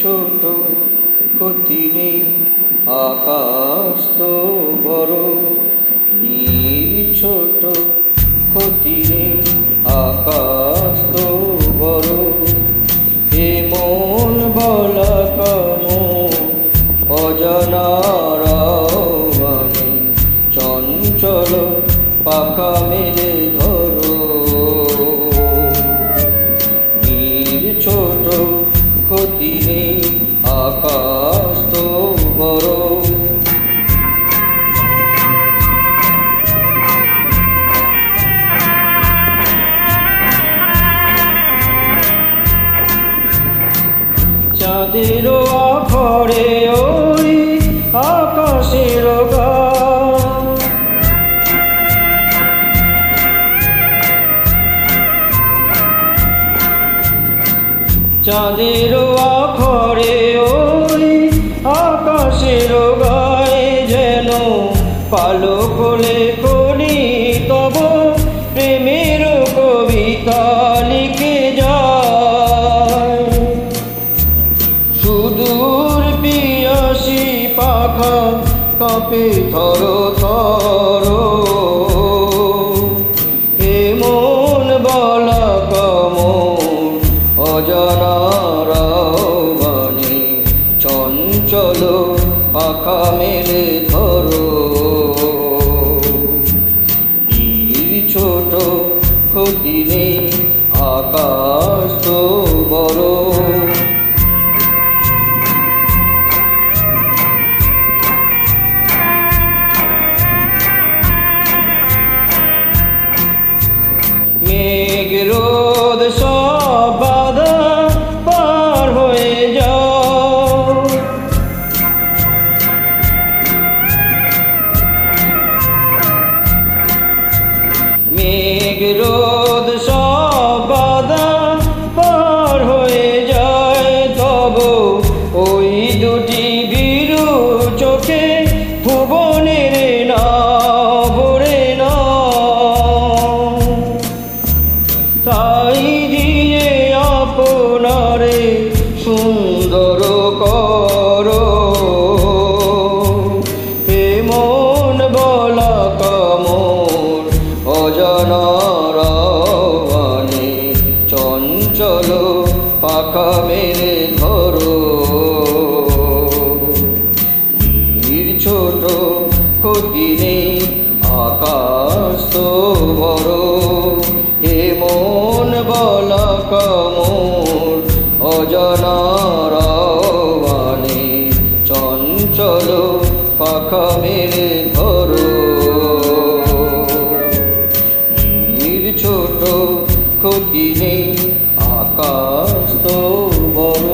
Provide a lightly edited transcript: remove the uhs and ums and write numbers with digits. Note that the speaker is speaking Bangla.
ছোট ক্ষতি নেই, আকাশ তো বড়। নীল ছোট ক্ষতি নেই, আকাশ তো বড়। এ মন বলা কামন অজানার আহ্বানে, চঞ্চল পাখা মেলে ধরো। নীল ছোট ক্ষতি নেই, আকাশ তো বড়। চাঁদেরও আখরে ওই আকাশের গান, চাঁদেরও আখরে ওই আকাশের গায়ে যেন পালক লেখনি তব প্রেমের কবিতা লিখে যায়। সুদূর পিয়াসী পাখা কাঁপে থর থর, এ মন বলা কামন অজানার আহ্বানে, চঞ্চল পাখা মেলে ধরো। নীল ছোট ক্ষতি নেই, আকাশ তো বড়। মেঘ রোদ সব বাধা পার হয়ে যাও, মেঘ রোদ সব বাধা পার হয়ে যায়। তব ওই দুটি বিরু চোখে ভুবনের না ভরে না, তাই দিয়ে আপনারে সুন্দর করো। এ মন বলা কামন অজানার আহ্বানে, চঞ্চল পাখা মেলে ধরো। নীল ছোট ক্ষতি নেই, আকাশ তো বড়। এ মন বলা কামন অজানার আহ্বানে, চঞ্চল পাখা মেলে ধরো। নীল ছোট ক্ষতি নেই, আকাশ তো বড়।